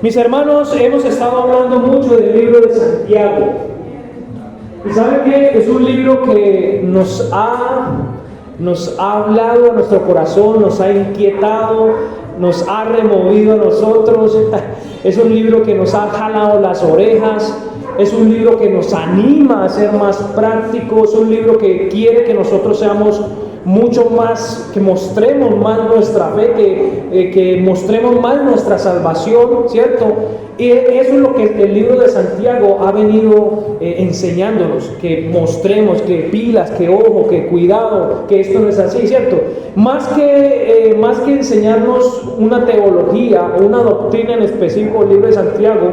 Mis hermanos, hemos estado hablando mucho del libro de Santiago. ¿Y saben qué? Es un libro que nos ha hablado a nuestro corazón, nos ha inquietado, nos ha removido a nosotros. Es un libro que nos ha jalado las orejas. Es un libro que nos anima a ser más prácticos. Es un libro que quiere que nosotros seamos mucho más, que mostremos más nuestra fe, que mostremos más nuestra salvación, ¿cierto? Y eso es lo que el libro de Santiago ha venido enseñándonos, que mostremos, que pilas, que ojo, que cuidado, que esto no es así, ¿cierto? Más que enseñarnos una teología o una doctrina en específico, el libro de Santiago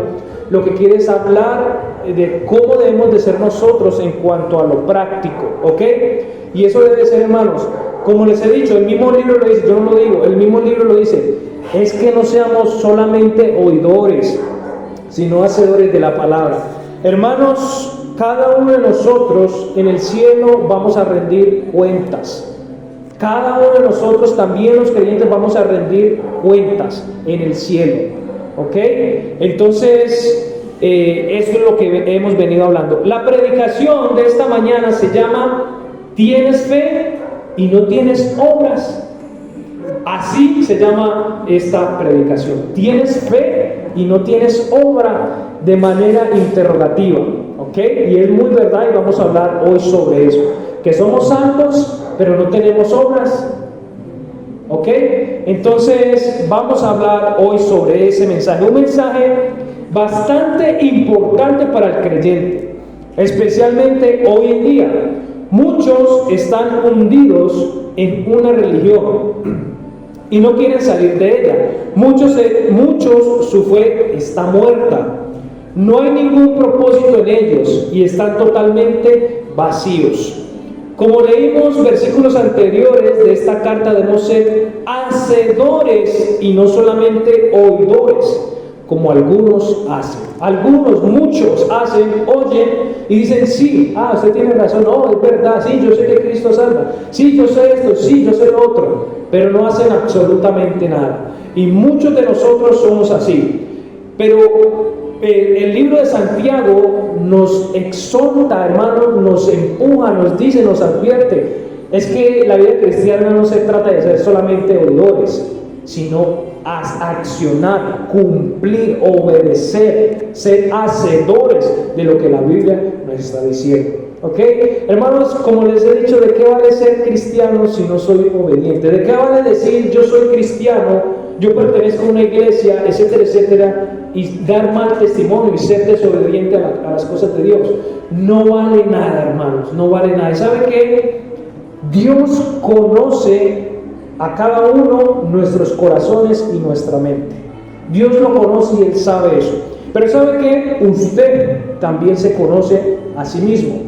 lo que quiere es hablar de cómo debemos de ser nosotros en cuanto a lo práctico, ¿ok? Y eso debe ser, hermanos, como les he dicho, el mismo libro lo dice, yo no lo digo, el mismo libro lo dice, es que no seamos solamente oidores, sino hacedores de la palabra. Hermanos, cada uno de nosotros en el cielo vamos a rendir cuentas. Cada uno de nosotros, también los creyentes, vamos a rendir cuentas en el cielo, ¿ok? Entonces, esto es lo que hemos venido hablando. La predicación de esta mañana se llama ¿tienes fe y no tienes obras? Así se llama esta predicación. ¿Tienes fe y no tienes obra? De manera interrogativa, ¿ok? Y es muy verdad y vamos a hablar hoy sobre eso. Que somos santos, pero no tenemos obras, ¿ok? Entonces vamos a hablar hoy sobre ese mensaje. Un mensaje bastante importante para el creyente, especialmente hoy en día. Muchos están hundidos en una religión y no quieren salir de ella. Muchos su fe está muerta. No hay ningún propósito en ellos y están totalmente vacíos. Como leímos versículos anteriores de esta carta, debemos ser hacedores y no solamente oidores, como algunos hacen. Muchos hacen, oyen y dicen, sí, usted tiene razón, no, es verdad, sí, yo sé que Cristo salva, sí, yo sé esto, sí, yo sé lo otro, pero no hacen absolutamente nada. Y muchos de nosotros somos así. Pero el libro de Santiago nos exhorta, hermanos, nos empuja, nos dice, nos advierte. Es que la vida cristiana no se trata de ser solamente oidores, sino accionar, cumplir, obedecer, ser hacedores de lo que la Biblia nos está diciendo. ¿Ok? Hermanos, como les he dicho, ¿de qué vale ser cristiano si no soy obediente? ¿De qué vale decir yo soy cristiano, yo pertenezco a una iglesia, etcétera, etcétera, y dar mal testimonio y ser desobediente a las cosas de Dios? No vale nada, hermanos, no vale nada. ¿Y sabe qué? Dios conoce a cada uno nuestros corazones y nuestra mente. Dios lo conoce y Él sabe eso. Pero ¿sabe qué? Usted también se conoce a sí mismo.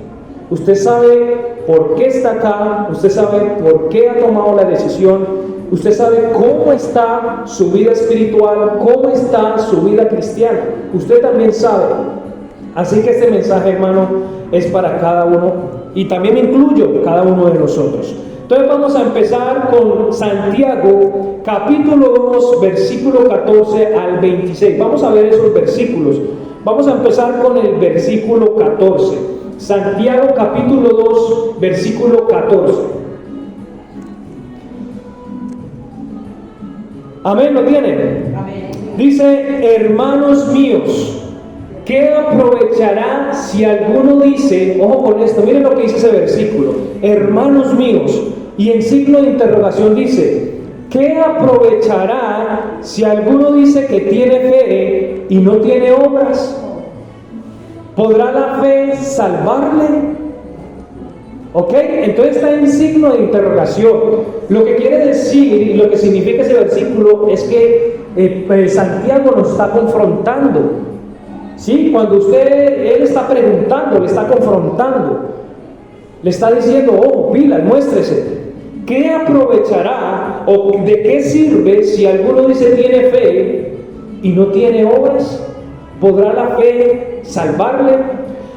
Usted sabe por qué está acá, usted sabe por qué ha tomado la decisión, usted sabe cómo está su vida espiritual, cómo está su vida cristiana. Usted también sabe. Así que este mensaje, hermano, es para cada uno y también incluyo cada uno de nosotros. Entonces vamos a empezar con Santiago, capítulo 2, versículo 14 al 26. Vamos a ver esos versículos. Vamos a empezar con el versículo 14. Santiago, capítulo 2, versículo 14. Amén, ¿lo tienen? Amén. Dice, hermanos míos, ¿qué aprovechará si alguno dice, ojo con esto, miren lo que dice ese versículo, hermanos míos, y en signo de interrogación dice, ¿qué aprovechará si alguno dice que tiene fe y no tiene obras? ¿Podrá la fe salvarle? ¿Ok? Entonces está en signo de interrogación. Lo que quiere decir y lo que significa ese versículo es que Santiago nos está confrontando. ¿Sí? Cuando él está preguntando, le está confrontando, le está diciendo, oh, pilas, muéstrese. ¿Qué aprovechará o de qué sirve si alguno dice tiene fe y no tiene obras? ¿Podrá la fe salvarle?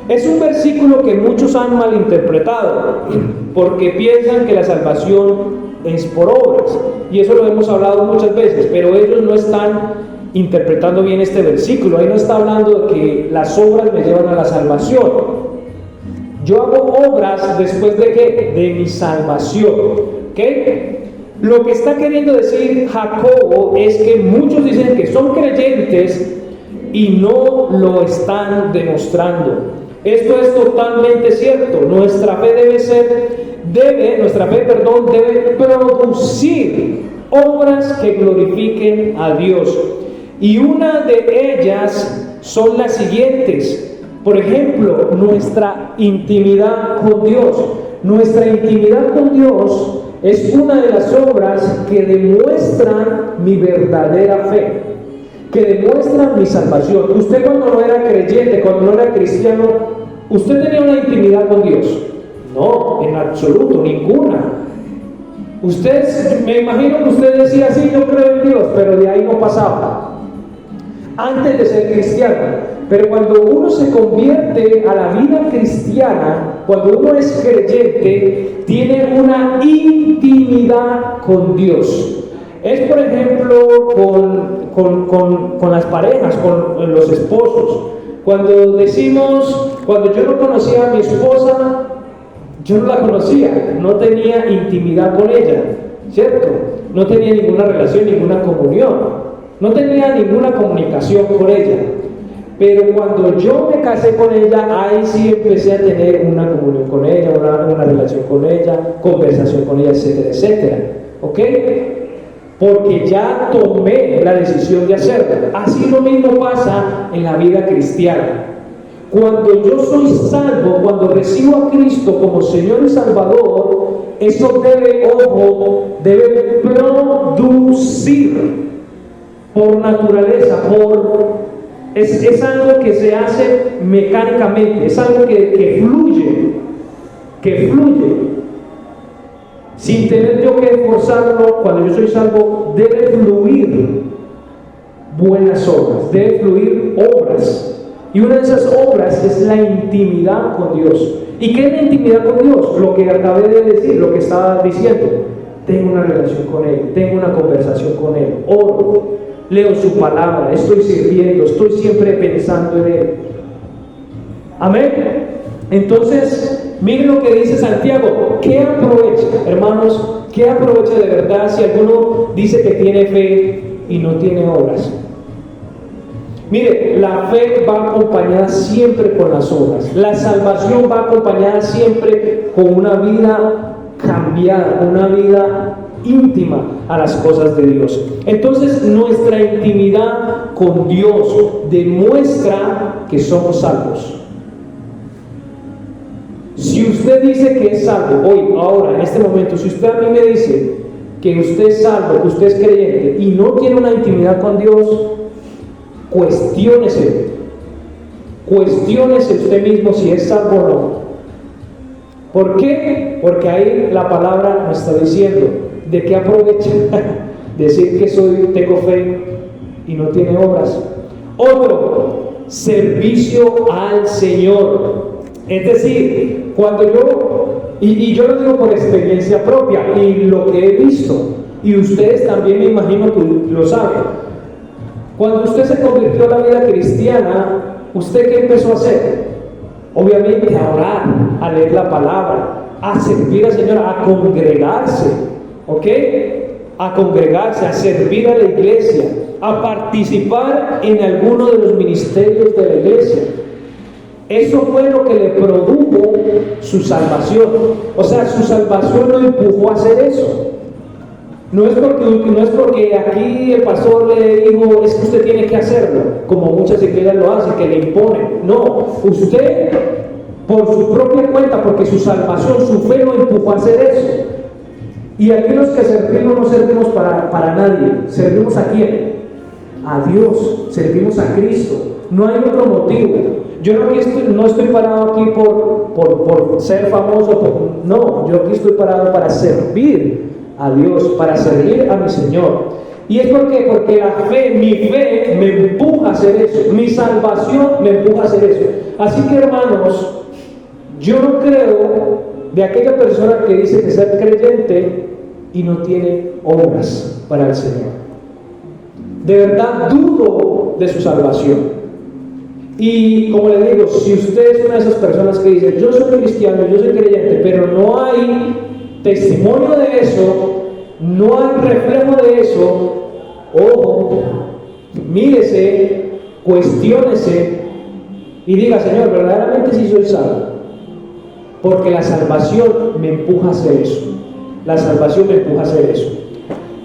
Es un versículo que muchos han malinterpretado porque piensan que la salvación es por obras, y eso lo hemos hablado muchas veces, pero ellos no están interpretando bien este versículo. Ahí no está hablando de que las obras me llevan a la salvación. Yo hago obras después de ¿qué? De mi salvación. ¿Ok? Lo que está queriendo decir Jacobo es que muchos dicen que son creyentes y no lo están demostrando. Esto es totalmente cierto. Nuestra fe debe producir obras que glorifiquen a Dios. Y una de ellas son las siguientes. Por ejemplo, nuestra intimidad con Dios. Nuestra intimidad con Dios es una de las obras que demuestran mi verdadera fe, que demuestran mi salvación. Usted cuando no era creyente, cuando no era cristiano, ¿usted tenía una intimidad con Dios? No, en absoluto, ninguna. Usted, me imagino que usted decía, sí, yo creo en Dios, pero de ahí no pasaba. Antes de ser cristiano. Pero cuando uno se convierte a la vida cristiana, cuando uno es creyente, tiene una intimidad con Dios. Es, por ejemplo, con las parejas, con los esposos. Cuando yo no conocía a mi esposa, yo no la conocía, no tenía intimidad con ella, ¿cierto? No tenía ninguna relación, ninguna comunión, no tenía ninguna comunicación con ella. Pero cuando yo me casé con ella, ahí sí empecé a tener una comunión con ella, una relación con ella, conversación con ella, etcétera, etcétera. ¿Ok? Porque ya tomé la decisión de hacerlo. Así lo mismo pasa en la vida cristiana. Cuando yo soy salvo, cuando recibo a Cristo como Señor y Salvador, eso debe producir por naturaleza, es algo que se hace mecánicamente, es algo que fluye, sin tener yo que esforzarlo. Cuando yo soy salvo, debe fluir buenas obras, debe fluir obras. Y una de esas obras es la intimidad con Dios. ¿Y qué es la intimidad con Dios? Lo que acabé de decir, lo que estaba diciendo. Tengo una relación con Él, tengo una conversación con Él, oro, leo su palabra, estoy sirviendo, estoy siempre pensando en Él. Amén. Entonces, miren lo que dice Santiago. ¿Qué aprovecha, hermanos? ¿Qué aprovecha de verdad si alguno dice que tiene fe y no tiene obras? Mire, la fe va acompañada siempre con las obras. La salvación va acompañada siempre con una vida cambiada, una vida íntima a las cosas de Dios. Entonces, nuestra intimidad con Dios demuestra que somos salvos. Si usted dice que es salvo, hoy, ahora, en este momento, si usted a mí me dice que usted es salvo, que usted es creyente y no tiene una intimidad con Dios, cuestiónese usted mismo si es salvo o no. ¿Por qué? Porque ahí la palabra nos está diciendo de qué aprovecha decir que tengo fe y no tiene obras. Otro, servicio al Señor. Es decir, cuando y yo lo digo por experiencia propia y lo que he visto, y ustedes también me imagino que lo saben. Cuando usted se convirtió a la vida cristiana, ¿usted qué empezó a hacer? Obviamente a orar, a leer la palabra, a servir al Señor, a congregarse, ¿ok? A congregarse, a servir a la iglesia, a participar en alguno de los ministerios de la iglesia. Eso fue lo que le produjo su salvación. O sea, su salvación lo empujó a hacer eso. No es porque aquí el pastor le dijo, es que usted tiene que hacerlo, como muchas iglesias lo hacen, que le imponen. No, usted por su propia cuenta, porque su salvación, su fe lo empujó a hacer eso. Y aquí los que servimos no servimos para nadie. ¿Servimos a quién? A Dios, servimos a Cristo. No hay otro motivo. Yo no estoy parado aquí por ser famoso, no, yo aquí estoy parado para servir a Dios, para servir a mi Señor. Y es porque mi fe me empuja a hacer eso, mi salvación me empuja a hacer eso. Así que, hermanos, yo no creo de aquella persona que dice que ser creyente y no tiene obras para el Señor. de verdad dudo de su salvación. Y como le digo, si usted es una de esas personas que dice, yo soy cristiano, yo soy creyente, pero no hay testimonio de eso, no hay reflejo de eso, ojo, mírese, cuestiónese y diga, Señor, verdaderamente sí soy salvo, porque la salvación me empuja a hacer eso. La salvación me empuja a hacer eso.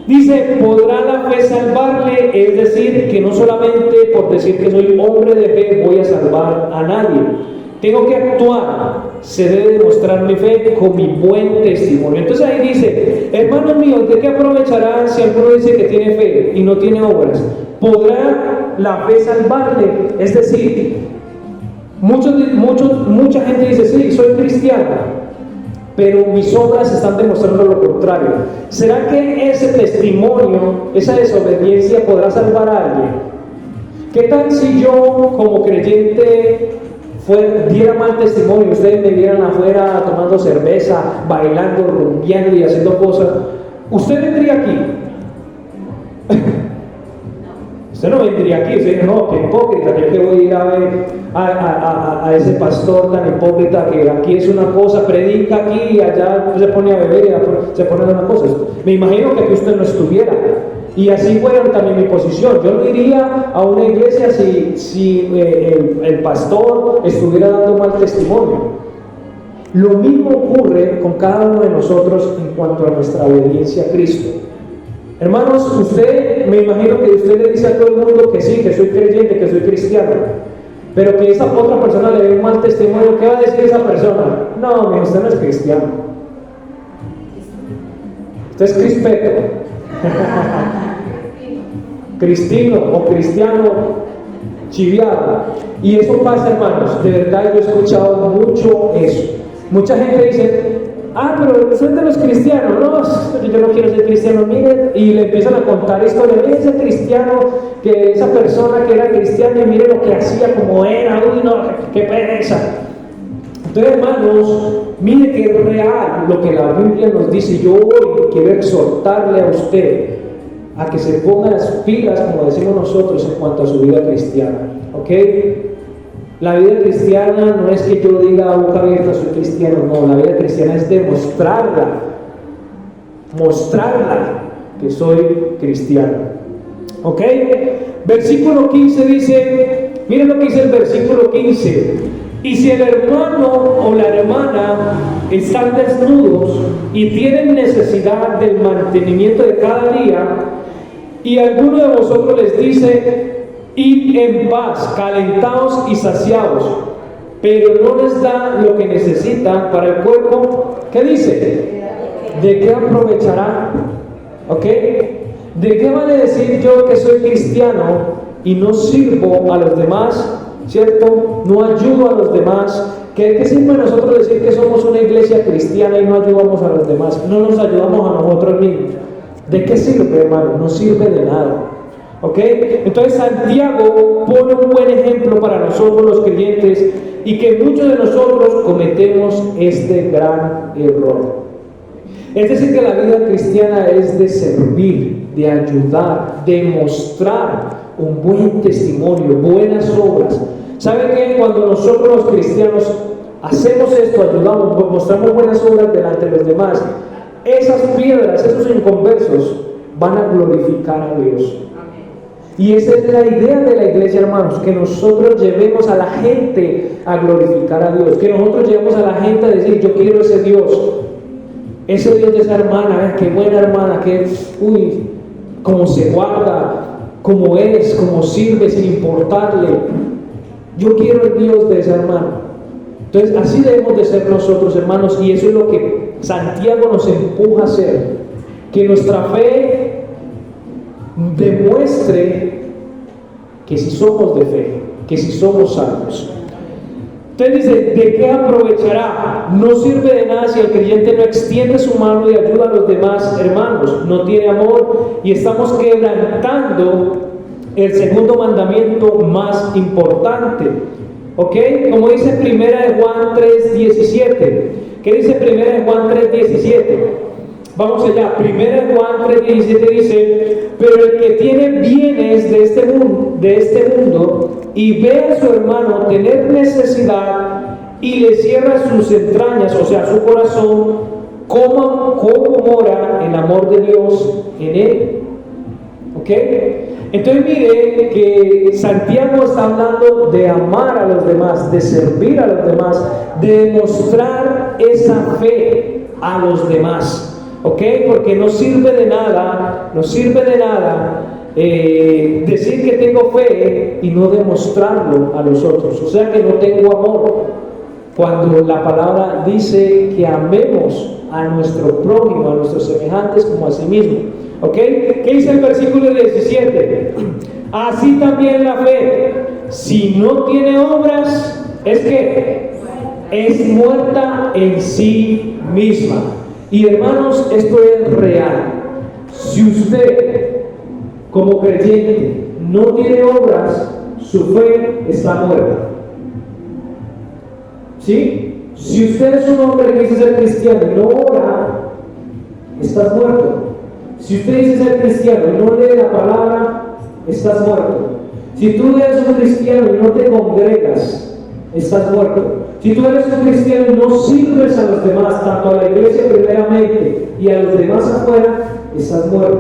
Dice, ¿podrá la fe salvarle? Es decir, que no solamente por decir que soy hombre de fe voy a salvar a nadie. Tengo que actuar, se debe demostrar mi fe con mi buen testimonio. Entonces ahí dice, hermanos míos, ¿de qué aprovechará si alguno dice que tiene fe y no tiene obras? ¿Podrá la fe salvarle? Es decir, mucha gente dice, sí, soy cristiano, pero mis obras están demostrando lo contrario. ¿Será que ese testimonio, esa desobediencia podrá salvar a alguien? ¿Qué tal si yo como creyente diera mal testimonio, ustedes me vieran afuera tomando cerveza, bailando, rumbeando y haciendo cosas? ¿Usted vendría aquí? Usted no vendría aquí, usted dice, no, qué hipócrita, yo que voy a ir a ver a ese pastor tan hipócrita que aquí es una cosa, predica aquí y allá se pone a beber y se pone a hacer una cosa. Me imagino que aquí usted no estuviera. Y así fuera también mi posición. Yo no iría a una iglesia si el pastor estuviera dando mal testimonio. Lo mismo ocurre con cada uno de nosotros en cuanto a nuestra obediencia a Cristo. Hermanos, usted, me imagino que usted le dice a todo el mundo que sí, que soy creyente, que soy cristiano, pero que esa otra persona le dé un mal testimonio. ¿Qué va a decir esa persona? No, usted no es cristiano, usted es crispeto, cristino o cristiano chiviado. Y eso pasa, hermanos, de verdad yo he escuchado mucho eso. Mucha gente dice, pero son de los cristianos, no, yo no quiero ser cristiano, miren, y le empiezan a contar historias, miren ese cristiano, que esa persona que era cristiana, y miren lo que hacía, como era, uy no, qué pereza. Entonces, hermanos, mire que es real lo que la Biblia nos dice. Yo hoy quiero exhortarle a usted a que se ponga las pilas, como decimos nosotros, en cuanto a su vida cristiana, ¿ok? La vida cristiana no es que yo diga a boca abierta soy cristiano, no, la vida cristiana es mostrarla que soy cristiano. ¿Ok? Versículo 15 dice, miren lo que dice el versículo 15, y si el hermano o la hermana están desnudos y tienen necesidad del mantenimiento de cada día, y alguno de vosotros les dice, id en paz, calentados y saciados, pero no les da lo que necesitan para el cuerpo, ¿qué dice? ¿De qué aprovechará? ¿Ok? ¿De qué vale decir yo que soy cristiano y no sirvo a los demás? ¿Cierto? No ayudo a los demás. ¿Qué sirve a nosotros decir que somos una iglesia cristiana y no ayudamos a los demás? No nos ayudamos a nosotros mismos. ¿De qué sirve, hermano? No sirve de nada. ¿Ok? Entonces Santiago pone un buen ejemplo para nosotros los creyentes y que muchos de nosotros cometemos este gran error. Es decir, que la vida cristiana es de servir, de ayudar, de mostrar un buen testimonio, buenas obras. ¿Saben qué? Cuando nosotros los cristianos hacemos esto, ayudamos, mostramos buenas obras delante de los demás, esas piedras, esos inconversos van a glorificar a Dios. Y esa es la idea de la iglesia, hermanos, que nosotros llevemos a la gente a glorificar a Dios, que nosotros llevemos a la gente a decir, yo quiero ese Dios de esa hermana, qué buena hermana, que, cómo se guarda, cómo es, cómo sirve sin importarle. Yo quiero el Dios de esa hermana. Entonces, así debemos de ser nosotros, hermanos, y eso es lo que Santiago nos empuja a hacer, que nuestra fe demuestre que si somos de fe, que si somos salvos. Entonces dice, ¿de qué aprovechará? No sirve de nada si el creyente no extiende su mano y ayuda a los demás hermanos, no tiene amor, y estamos quebrantando el segundo mandamiento más importante. ¿Ok? Como dice 1 Juan 3:17. ¿Qué dice 1 Juan 3:17? Vamos allá, 1 Juan 3:17 dice: pero el que tiene bienes de este mundo y ve a su hermano tener necesidad y le cierra sus entrañas, o sea, su corazón, ¿cómo mora el amor de Dios en él? ¿Ok? Entonces mire que Santiago está hablando de amar a los demás, de servir a los demás, de demostrar esa fe a los demás. ¿Ok? Porque no sirve de nada decir que tengo fe y no demostrarlo a los otros. O sea que no tengo amor. Cuando la palabra dice que amemos a nuestro prójimo, a nuestros semejantes como a sí mismo. ¿Ok? ¿Qué dice el versículo 17? Así también la fe, si no tiene obras, ¿es qué? Es muerta en sí misma. Y hermanos, esto es real. Si usted, como creyente, no tiene obras, su fe está muerta. ¿Sí? Si usted es un hombre que dice ser cristiano y no ora, estás muerto. Si usted dice ser cristiano y no lee la palabra, estás muerto. Si tú eres un cristiano y no te congregas, estás muerto. Si tú eres un cristiano y no sirves a los demás, tanto a la iglesia primeramente y a los demás afuera, estás muerto.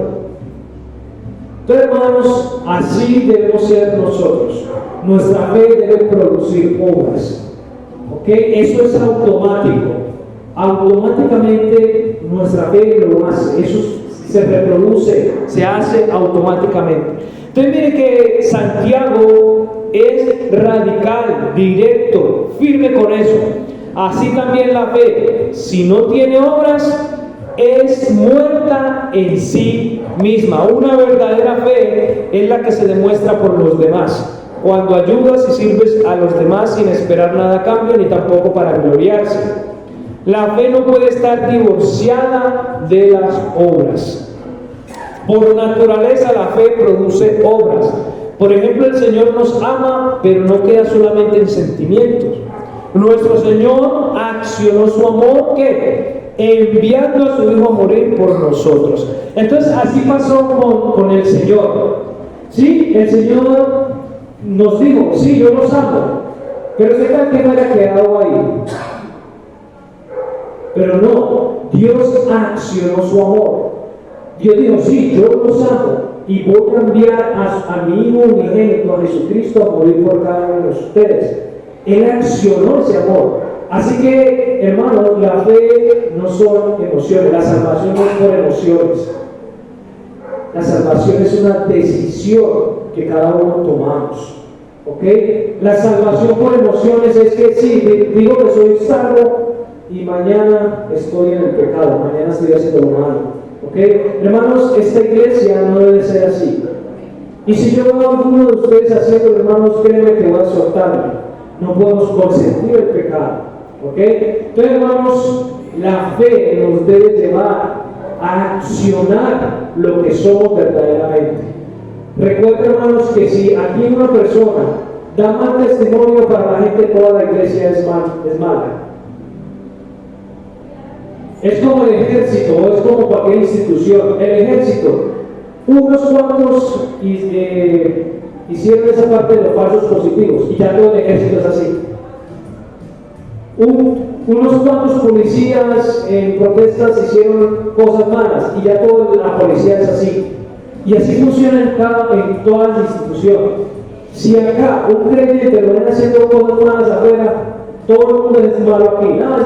Entonces, hermanos, así debemos ser nosotros. Nuestra fe debe producir obras. ¿Ok? Eso es automático. Automáticamente nuestra fe lo hace. Eso se reproduce, se hace automáticamente. Entonces mire que Santiago es radical, directo, firme con eso. Así también la fe, si no tiene obras, es muerta en sí misma. Una verdadera fe es la que se demuestra por los demás, cuando ayudas y sirves a los demás sin esperar nada a cambio, ni tampoco para gloriarse. La fe no puede estar divorciada de las obras. Por naturaleza la fe produce obras. Por ejemplo, el Señor nos ama, pero no queda solamente en sentimientos. Nuestro Señor accionó su amor, ¿qué? Enviando a su Hijo a morir por nosotros. Entonces así pasó con el Señor. ¿Sí? El Señor nos dijo: sí, yo los amo, pero sepan que no haya quedado ahí. Pero no, Dios accionó su amor. Dios dijo: sí, yo los amo y voy a enviar a mi Hijo unigénito, a Jesucristo, a morir por cada uno de ustedes. Él accionó ese amor. Así que, hermanos, la fe no son emociones, la salvación no es por emociones. La salvación es una decisión que cada uno tomamos. ¿Ok? La salvación por emociones es que sí, digo que soy salvo y mañana estoy en el pecado, mañana estoy haciendo lo malo. ¿Ok? Hermanos, esta iglesia no debe ser así. Y si yo veo a alguno de ustedes haciendo, hermanos, créanme que voy a soltarme. No podemos consentir el pecado. ¿Ok? Entonces, hermanos, la fe nos debe llevar a accionar lo que somos verdaderamente. Recuerden, hermanos, que si aquí una persona da mal testimonio para la gente, toda la iglesia es mala. Es como el ejército, o es como cualquier institución. El ejército, unos cuantos hicieron esa parte de los falsos positivos, y ya todo el ejército es así. Unos cuantos policías en protestas hicieron cosas malas, y ya toda la policía es así. Y así funciona en toda la institución. Si acá un creyente lo ven haciendo cosas malas afuera, todo el mundo es malo aquí. No,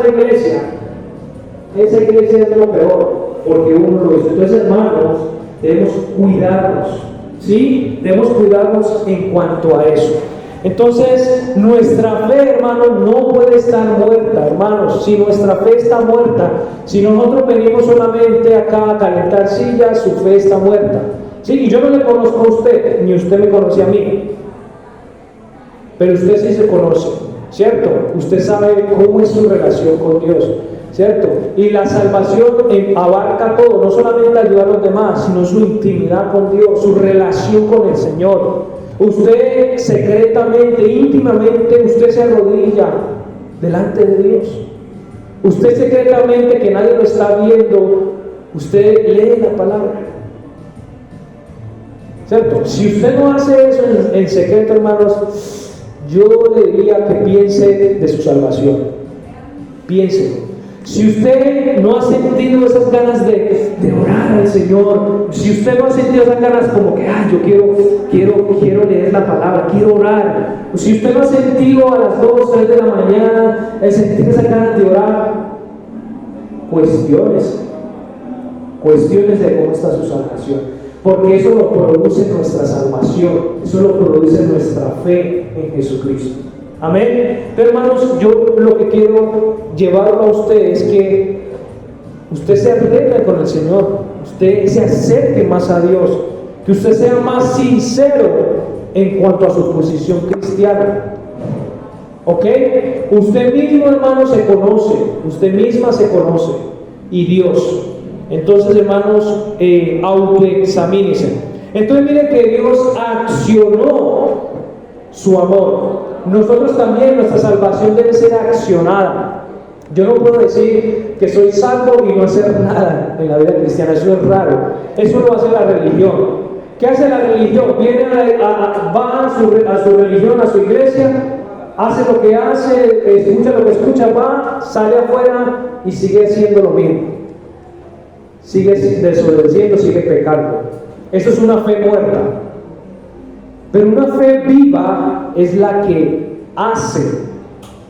esa iglesia es lo peor, porque uno lo hizo. Entonces, hermanos, debemos cuidarnos, ¿sí? Debemos cuidarnos en cuanto a eso. Entonces, nuestra fe, hermanos, no puede estar muerta, hermanos. Si nuestra fe está muerta, si nosotros venimos solamente acá a calentar sillas, su fe está muerta. Sí, y yo no le conozco a usted, ni usted me conoce a mí, pero usted sí se conoce, ¿cierto? Usted sabe cómo es su relación con Dios, ¿cierto? Y la salvación abarca todo, no solamente ayudar a los demás, sino su intimidad con Dios, su relación con el Señor. Usted secretamente, íntimamente, usted se arrodilla delante de Dios. Usted secretamente, que nadie lo está viendo, usted lee la palabra. ¿Cierto? Si usted no hace eso en secreto, hermanos, yo le diría que piense de su salvación. Piense. Si usted no ha sentido esas ganas de orar al Señor, si usted no ha sentido esas ganas como que, yo quiero leer la palabra, quiero orar, si usted no ha sentido a las 2, 3 de la mañana el sentir esas ganas de orar, cuestiones de cómo está su salvación. Porque eso lo produce nuestra salvación, eso lo produce nuestra fe en Jesucristo. Amén. Pero hermanos, yo lo que quiero llevarlo a usted es que usted se arregle con el Señor, usted se acerque más a Dios, que usted sea más sincero en cuanto a su posición cristiana. ¿Ok? Usted mismo, hermano, se conoce, usted misma se conoce, y Dios. Entonces, hermanos, autoexamínense. Entonces, miren que Dios accionó su amor. Nosotros también, nuestra salvación debe ser accionada. Yo no puedo decir que soy salvo y no hacer nada en la vida cristiana. Eso es raro. Eso lo hace la religión. ¿Qué hace la religión? Viene va a su religión, a su iglesia, hace lo que hace, escucha lo que escucha, va, sale afuera y sigue haciendo lo mismo. Sigue desobedeciendo, sigue pecando. Eso es una fe muerta. Pero una fe viva es la que hace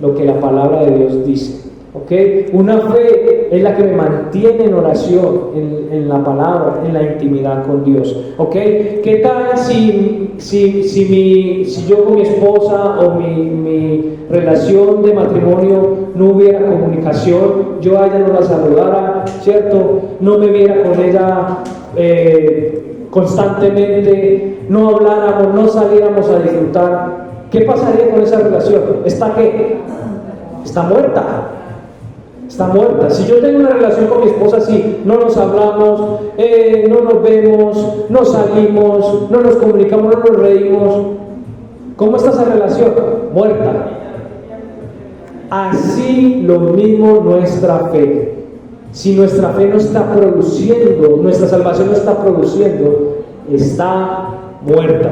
lo que la palabra de Dios dice. ¿Okay? Una fe es la que me mantiene en oración, en la palabra, en la intimidad con Dios. ¿Okay? ¿Qué tal si yo con mi esposa o mi relación de matrimonio no hubiera comunicación, yo a ella no la saludara, ¿cierto? No me viera con ella constantemente, no habláramos, no saliéramos a disfrutar? ¿Qué pasaría con esa relación? ¿Está qué? Está muerta. Está muerta. Si yo tengo una relación con mi esposa así, no nos hablamos, no nos vemos, no salimos, no nos comunicamos, no nos reímos, ¿cómo está esa relación? Muerta. Así lo mismo nuestra fe. Si nuestra fe no está produciendo, nuestra salvación no está produciendo, está muerta.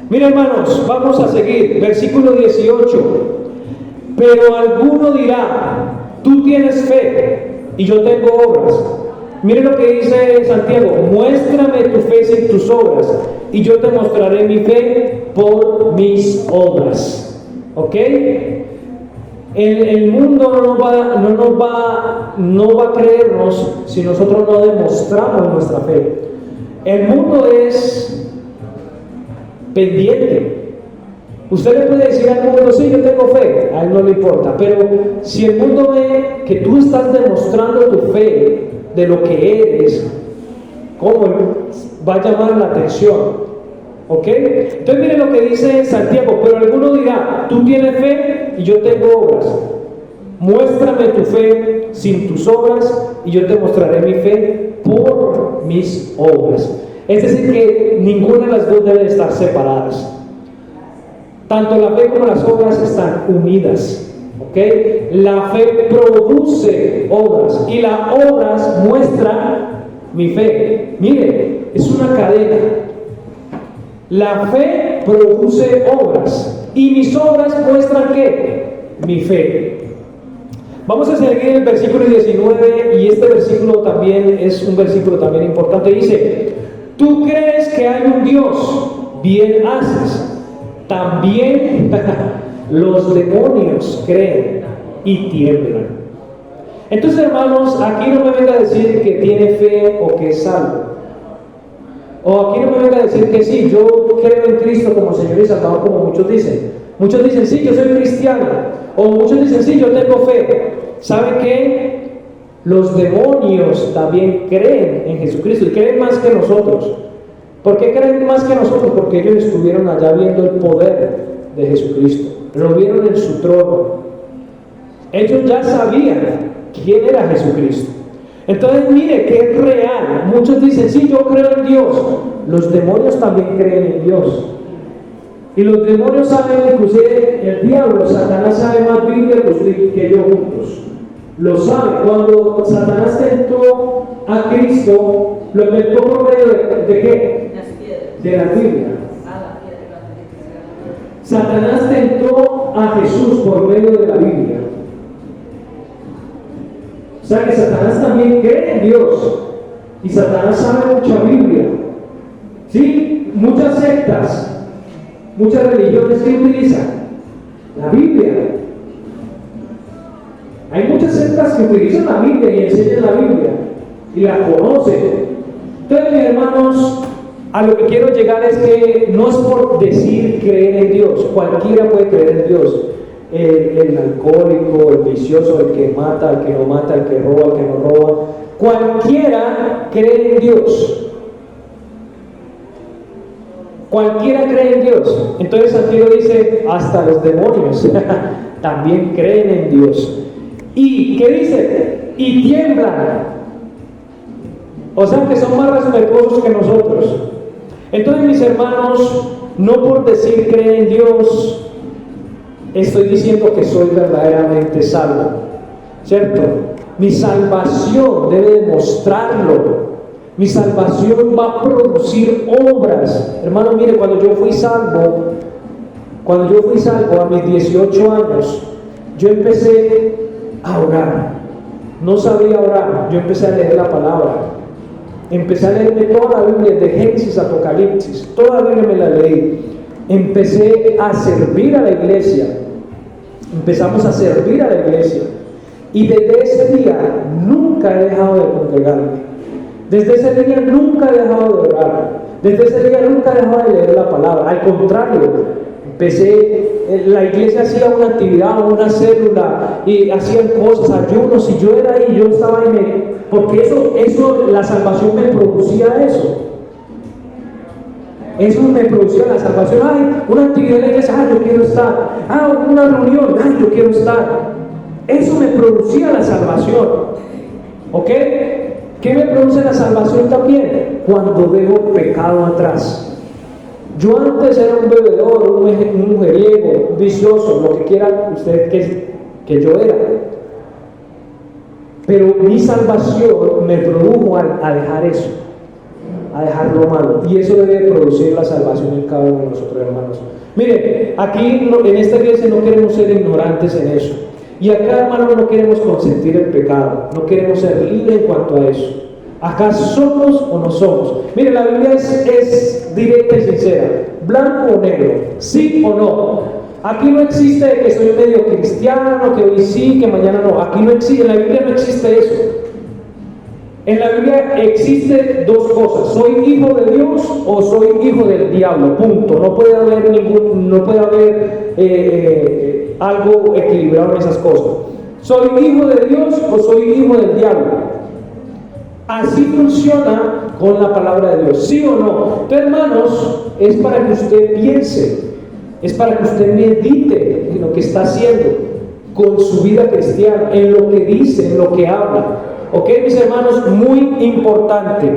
Mira, hermanos, vamos a seguir. Versículo 18. Pero alguno dirá, tú tienes fe y yo tengo obras. Mire lo que dice Santiago: muéstrame tu fe sin tus obras y yo te mostraré mi fe por mis obras. ¿Ok? El mundo no va a creernos si nosotros no demostramos nuestra fe. El mundo es pendiente. Usted le puede decir al mundo, sí, yo tengo fe, a él no le importa, pero si el mundo ve que tú estás demostrando tu fe de lo que eres, ¿cómo va a llamar la atención? ¿Ok? Entonces miren lo que dice Santiago: pero alguno dirá, tú tienes fe y yo tengo obras. Muéstrame tu fe sin tus obras y yo te mostraré mi fe por mis obras. Es decir, que ninguna de las dos debe estar separadas. Tanto la fe como las obras están unidas. ¿Okay? La fe produce obras y las obras muestran mi fe. Mire, es una cadena. La fe produce obras y mis obras muestran ¿qué? Mi fe. Vamos a seguir en el versículo 19, y este versículo también es un versículo también importante. Dice: tú crees que hay un Dios, bien haces. También los demonios creen y tiemblan. Entonces, hermanos, aquí no me venga a decir que tiene fe o que es salvo. O aquí no me venga a decir que sí, yo creo en Cristo como Señor y Salvador, como muchos dicen. Muchos dicen, sí, yo soy cristiano. O muchos dicen, sí, yo tengo fe. ¿Saben qué? Los demonios también creen en Jesucristo y creen más que nosotros. ¿Por qué creen más que nosotros? Porque ellos estuvieron allá viendo el poder de Jesucristo, lo vieron en su trono. Ellos ya sabían quién era Jesucristo. Entonces mire que es real. Muchos dicen, sí, yo creo en Dios. Los demonios también creen en Dios. Y los demonios saben, inclusive el diablo, Satanás, sabe más Biblia que yo juntos. Lo sabe. Cuando Satanás tentó a Cristo, lo tentó por medio de ¿qué? De la Biblia. Satanás tentó a Jesús por medio de la Biblia. O sea que Satanás también cree en Dios. Y Satanás sabe mucha Biblia. ¿Sí? Muchas sectas, muchas religiones que utilizan la Biblia. Hay muchas sectas que utilizan la Biblia y enseñan la Biblia y la conocen. Entonces, mis hermanos, a lo que quiero llegar es que no es por decir creer en Dios. Cualquiera puede creer en Dios. El alcohólico, el vicioso, el que mata, el que no mata, el que roba, el que no roba. Cualquiera cree en Dios. Cualquiera cree en Dios. Entonces aquí lo dice, hasta los demonios también creen en Dios. ¿Y qué dice? Y tiemblan. O sea que son más respetuosos que nosotros. Entonces, mis hermanos, no por decir cree en Dios estoy diciendo que soy verdaderamente salvo, ¿cierto? Mi salvación debe demostrarlo. Mi salvación va a producir obras. Hermano, mire, cuando yo fui salvo a mis 18 años, yo empecé a orar. No sabía orar, yo empecé a leer la palabra. Empecé a leerme toda la Biblia, de Génesis a Apocalipsis, toda la Biblia me la leí. Empecé a servir a la iglesia. Empezamos a servir a la iglesia. Y desde ese día nunca he dejado de congregarme. Desde ese día nunca he dejado de orar. Desde ese día nunca he dejado de leer la palabra. Al contrario, la iglesia hacía una actividad, una célula, y hacían cosas, ayunos, y yo era ahí, yo estaba ahí, porque eso, la salvación me producía eso. Eso me producía la salvación. Ay, una actividad en la iglesia, yo quiero estar. Una reunión, yo quiero estar. Eso me producía la salvación. ¿Ok? ¿Qué me produce la salvación también? Cuando dejo pecado atrás. Yo antes era un bebedor, un mujeriego, un vicioso, lo que quiera usted que yo era. Pero mi salvación me produjo a dejar eso, a dejar lo malo. Y eso debe producir la salvación en cada uno de nosotros, hermanos. Mire, aquí en esta iglesia no queremos ser ignorantes en eso. Y acá, hermanos, no queremos consentir el pecado. No queremos ser libres en cuanto a eso. Acá somos o no somos. Mire, la Biblia es directa y sincera. Blanco o negro. Sí o no. Aquí no existe que soy medio cristiano, que hoy sí, que mañana no. Aquí no existe, en la Biblia no existe eso. En la Biblia existe dos cosas: soy hijo de Dios o soy hijo del diablo, punto. No puede haber algo equilibrado en esas cosas. ¿Soy hijo de Dios o soy hijo del diablo? Así funciona con la palabra de Dios, ¿sí o no? Entonces, hermanos, es para que usted piense, es para que usted medite en lo que está haciendo con su vida cristiana, en lo que dice, en lo que habla. ¿Ok, mis hermanos? Muy importante.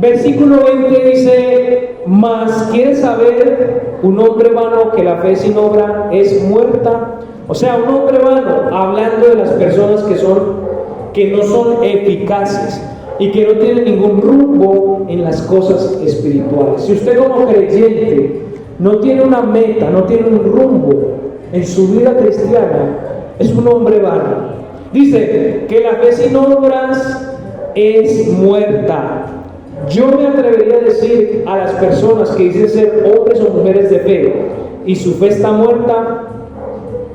Versículo 20 dice: mas quiere saber un hombre vano que la fe sin obra es muerta. O sea, un hombre vano, hablando de las personas que no son eficaces y que no tienen ningún rumbo en las cosas espirituales. Si usted como creyente no tiene una meta, no tiene un rumbo en su vida cristiana, es un hombre vano. Dice que la fe sin obras es muerta. Yo me atrevería a decir a las personas que dicen ser hombres o mujeres de fe y su fe está muerta,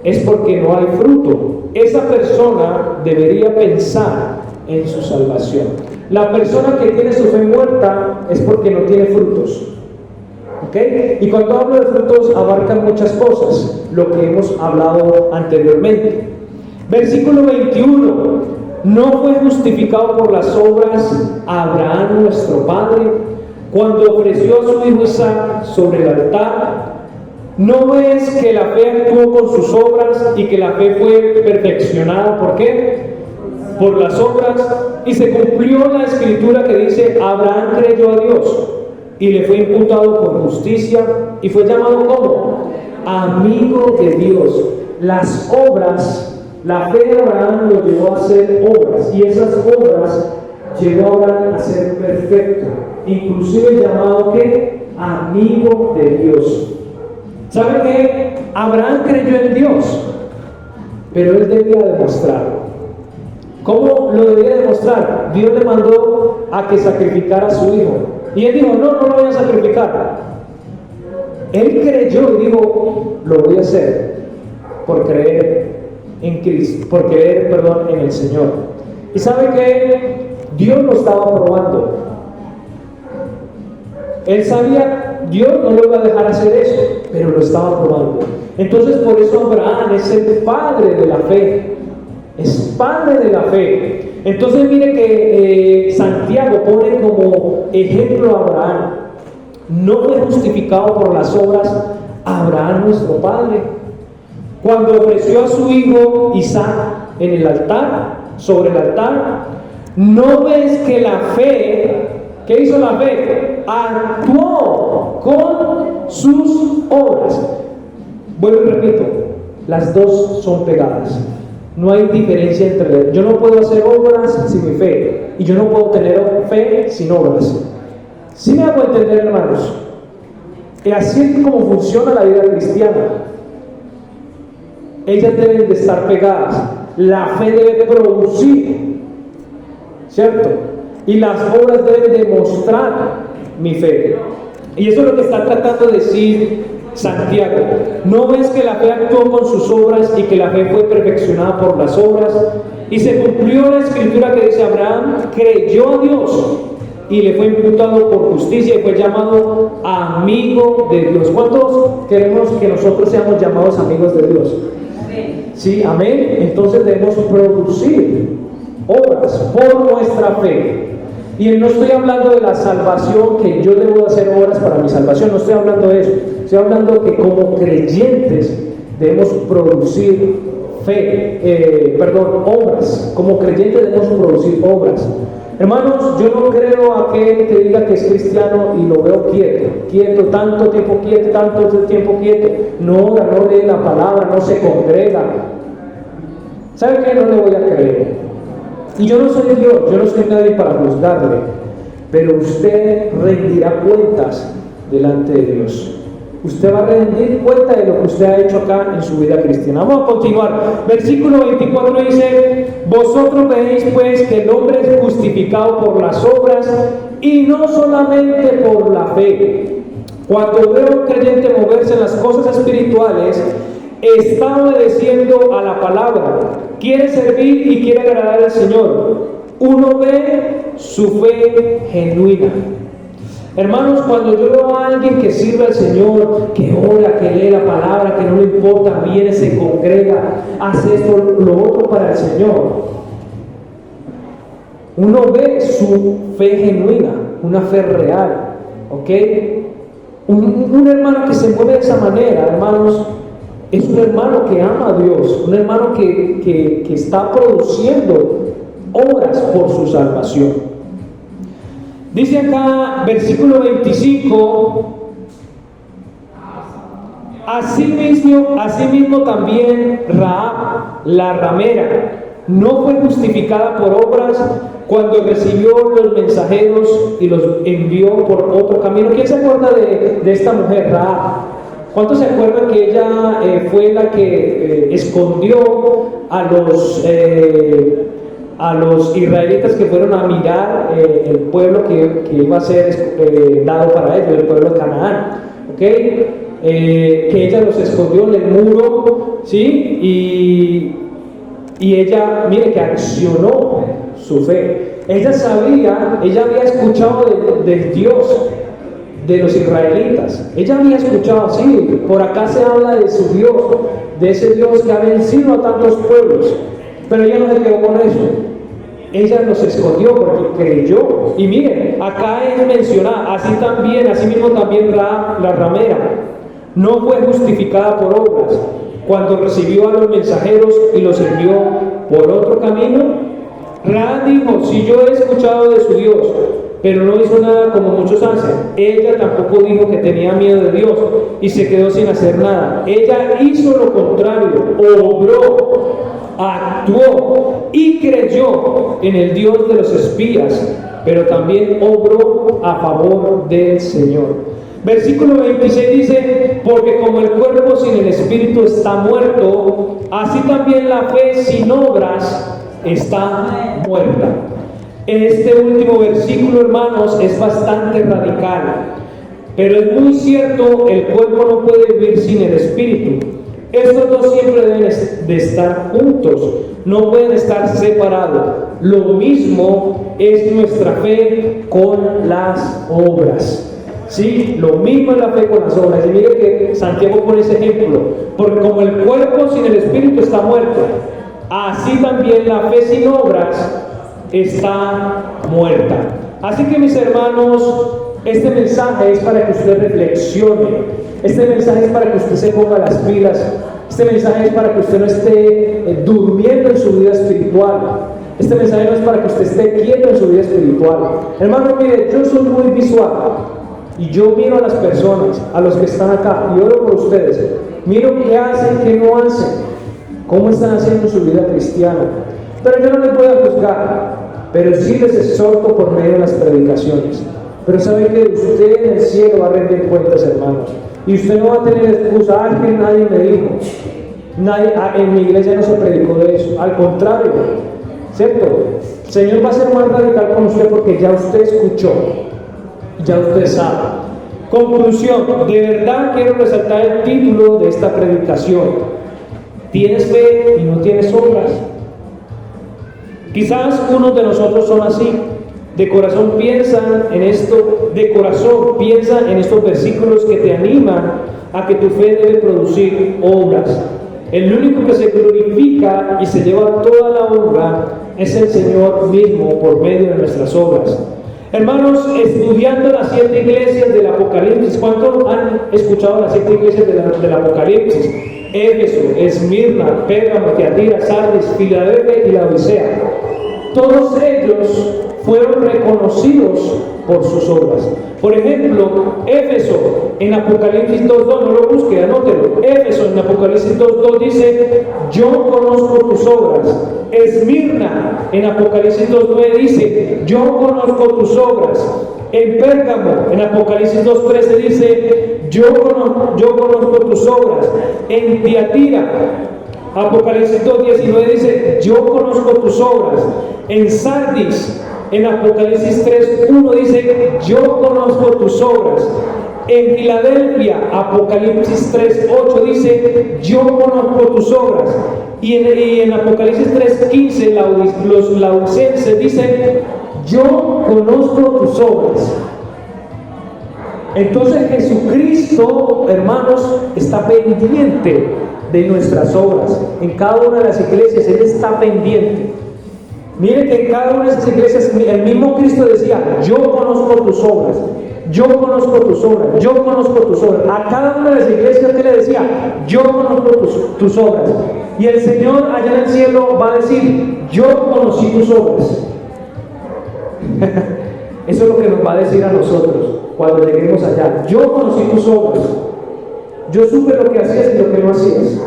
es porque no hay fruto. Esa persona debería pensar en su salvación. La persona que tiene su fe muerta es porque no tiene frutos. ¿Ok? Y cuando hablo de frutos abarcan muchas cosas, lo que hemos hablado anteriormente. Versículo 21: ¿no fue justificado por las obras Abraham nuestro padre cuando ofreció a su hijo Isaac sobre el altar? ¿No ves que la fe actuó con sus obras y que la fe fue perfeccionada? ¿Por qué? Por las obras. Y se cumplió la escritura que dice: Abraham creyó a Dios y le fue imputado por justicia y fue llamado como amigo de Dios. Las obras La fe de Abraham lo llevó a hacer obras, y esas obras llevó a Abraham a ser perfecto, inclusive llamado que amigo de Dios. ¿Sabe qué? Abraham creyó en Dios, pero él debía demostrarlo. ¿Cómo lo debía demostrar? Dios le mandó a que sacrificara a su hijo, y él dijo: no lo voy a sacrificar. Él creyó y dijo: lo voy a hacer por creer en Cristo, por creer, en el Señor. Y sabe que Dios lo estaba probando. Él sabía, Dios no lo iba a dejar hacer eso, pero lo estaba probando. Entonces, por eso Abraham es el padre de la fe. Es padre de la fe. Entonces, mire que Santiago pone como ejemplo a Abraham. No fue justificado por las obras Abraham, nuestro padre, cuando ofreció a su hijo Isaac en el altar, sobre el altar. ¿No ves que la fe, qué hizo la fe? Actuó con sus obras. Vuelvo y repito, las dos son pegadas. No hay diferencia entre ellas. Yo no puedo hacer obras sin mi fe, y yo no puedo tener fe sin obras. ¿Sí me hago entender, hermanos? Y así es como funciona la vida cristiana. Ellas deben de estar pegadas. La fe debe producir, ¿cierto? Y las obras deben demostrar mi fe. Y eso es lo que está tratando de decir Santiago. ¿No ves que la fe actuó con sus obras y que la fe fue perfeccionada por las obras? Y se cumplió la escritura que dice: Abraham creyó a Dios y le fue imputado por justicia y fue llamado amigo de Dios. ¿Cuántos queremos que nosotros seamos llamados amigos de Dios? Sí, amén. Entonces debemos producir obras por nuestra fe. Y no estoy hablando de la salvación, que yo debo hacer obras para mi salvación, no estoy hablando de eso. Estoy hablando que como creyentes debemos producir obras. Como creyentes debemos producir obras. Hermanos, yo no creo a aquel que diga que es cristiano y lo veo quieto, tanto tiempo quieto, no ora, no lee la palabra, no se congrega. ¿Sabe qué? No le voy a creer. Y yo no soy Dios, yo no soy nadie para juzgarle, pero usted rendirá cuentas delante de Dios. Usted va a rendir cuenta de lo que usted ha hecho acá en su vida cristiana. Vamos a continuar. Versículo 24 dice: vosotros veis pues que el hombre es justificado por las obras y no solamente por la fe. Cuando veo a un creyente moverse en las cosas espirituales, está obedeciendo a la palabra, quiere servir y quiere agradar al Señor. Uno ve su fe genuina. Hermanos, cuando yo veo a alguien que sirve al Señor, que ora, que lee la palabra, que no le importa, viene, se congrega, hace esto, lo otro para el Señor, uno ve su fe genuina, una fe real, ¿ok? Un hermano que se mueve de esa manera, hermanos, es un hermano que ama a Dios, un hermano que está produciendo obras por su salvación. Dice acá, versículo 25: asimismo también Rahab, la ramera, no fue justificada por obras cuando recibió los mensajeros y los envió por otro camino. ¿Quién se acuerda de esta mujer, Rahab? ¿Cuántos se acuerdan que ella fue la que escondió a los israelitas que fueron a mirar el pueblo que iba a ser dado para ellos, el pueblo de Canaán? ¿Ok? Que ella los escondió en el muro, ¿sí? Y ella, mire, que accionó su fe. Ella había escuchado del Dios de los israelitas. Ella había escuchado, sí, por acá se habla de su Dios, de ese Dios que ha vencido a tantos pueblos, pero ella no se quedó con eso. Ella los escondió porque creyó. Y miren, acá es mencionada, así mismo también la ramera no fue justificada por obras cuando recibió a los mensajeros y los envió por otro camino. Rahab dijo: si yo he escuchado de su Dios, pero no hizo nada como muchos hacen. Ella tampoco dijo que tenía miedo de Dios y se quedó sin hacer nada. Ella hizo lo contrario, obró, actuó y creyó en el Dios de los espías, pero también obró a favor del Señor. Versículo 26 dice: porque como el cuerpo sin el espíritu está muerto, así también la fe sin obras está muerta. En este último versículo, hermanos, es bastante radical, pero es muy cierto, el cuerpo no puede vivir sin el espíritu. Estos dos siempre deben de estar juntos, no pueden estar separados. Lo mismo es nuestra fe con las obras. Sí, lo mismo es la fe con las obras. Y mire que Santiago pone ese ejemplo: porque como el cuerpo sin el espíritu está muerto, así también la fe sin obras está muerta. Así que, mis hermanos, este mensaje es para que usted reflexione. Este mensaje es para que usted se ponga las pilas. Este mensaje es para que usted no esté durmiendo en su vida espiritual. Este mensaje no es para que usted esté quieto en su vida espiritual. Hermano, mire, yo soy muy visual y yo miro a las personas, a los que están acá, y oro por ustedes. Miro qué hacen, qué no hacen, cómo están haciendo su vida cristiana. Pero yo no les voy a juzgar, pero sí les exhorto por medio de las predicaciones. Pero saben que usted en el cielo va a rendir cuentas, hermanos, y usted no va a tener excusa: que nadie me dijo, en mi iglesia no se predicó de eso. Al contrario, ¿cierto? El Señor va a ser más radical con usted porque ya usted escuchó, ya usted sabe. Conclusión: de verdad quiero resaltar el título de esta predicación: ¿tienes fe y no tienes obras? Quizás unos de nosotros son así. De corazón piensan en esto, de corazón piensan en estos versículos que te animan a que tu fe debe producir obras. El único que se glorifica y se lleva toda la honra es el Señor mismo por medio de nuestras obras. Hermanos, estudiando las 7 iglesias del Apocalipsis, ¿cuántos han escuchado las 7 iglesias del Apocalipsis? Éfeso, Esmirna, Pérgamo, Tiatira, Sardis, Filadelfia y Laodicea. Todos ellos fueron reconocidos por sus obras. Por ejemplo, Éfeso en Apocalipsis 2.2, no lo busque, anótelo. Éfeso en Apocalipsis 2.2 dice: yo conozco tus obras. Esmirna en Apocalipsis 2.9 dice: yo conozco tus obras. En Pérgamo en Apocalipsis 2.13 dice: yo conozco tus obras. En Tiatira Apocalipsis 2.19 dice: yo conozco tus obras. En Sardis en Apocalipsis 3.1 dice: yo conozco tus obras. En Filadelfia, Apocalipsis 3.8 dice: yo conozco tus obras. Y en Apocalipsis 3.15 los laodicenses dicen: yo conozco tus obras. Entonces Jesucristo, hermanos, está pendiente de nuestras obras. En cada una de las iglesias Él está pendiente. Mire que en cada una de esas iglesias el mismo Cristo decía: yo conozco tus obras, yo conozco tus obras, yo conozco tus obras. A cada una de las iglesias que le decía: yo conozco tus obras. Y el Señor allá en el cielo va a decir: yo conocí tus obras. Eso es lo que nos va a decir a nosotros cuando lleguemos allá: yo conocí tus obras, yo supe lo que hacías y lo que no hacías.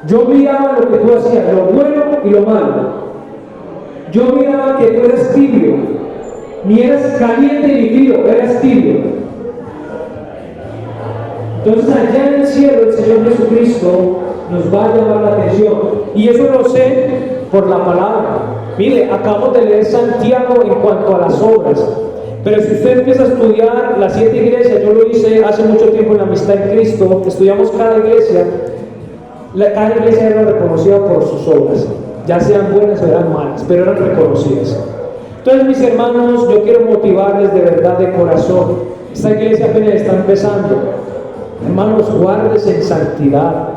Yo miraba lo que tú hacías, lo bueno y lo malo. Yo miraba que tú eras tibio, ni eras caliente ni frío, eras tibio. Entonces allá en el cielo el Señor Jesucristo nos va a llamar la atención. Y eso lo sé por la palabra. Mire, acabamos de leer Santiago en cuanto a las obras. Pero si usted empieza a estudiar las 7 iglesias, yo lo hice hace mucho tiempo en la Amistad en Cristo, estudiamos cada iglesia. Cada iglesia era reconocida por sus obras, ya sean buenas o eran malas, pero eran reconocidas. Entonces, mis hermanos, yo quiero motivarles de verdad, de corazón. Esta iglesia apenas está empezando. Hermanos, guárdense en santidad,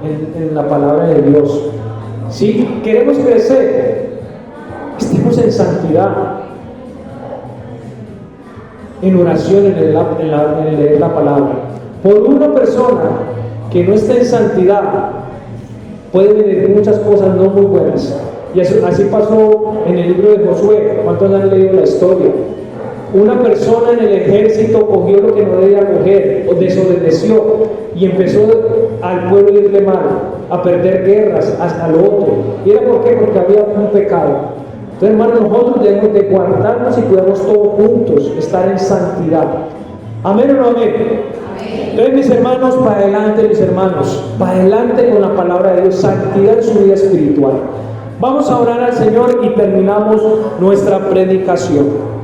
en la palabra de Dios. Si queremos crecer, estemos en santidad, en oración, en leer la palabra. Por una persona que no esté en santidad, pueden venir muchas cosas no muy buenas. Y así pasó en el libro de Josué. ¿Cuántos han leído la historia? Una persona en el ejército cogió lo que no debía coger, o desobedeció, y empezó al pueblo a irle mal, a perder guerras, hasta lo otro. ¿Y era por qué? Porque había un pecado. Entonces, hermanos, nosotros debemos de guardarnos y cuidarnos todos juntos, estar en santidad. ¿Amén o no amén? Entonces, mis hermanos, para adelante, mis hermanos, para adelante con la palabra de Dios, santidad en su vida espiritual. Vamos a orar al Señor y terminamos nuestra predicación.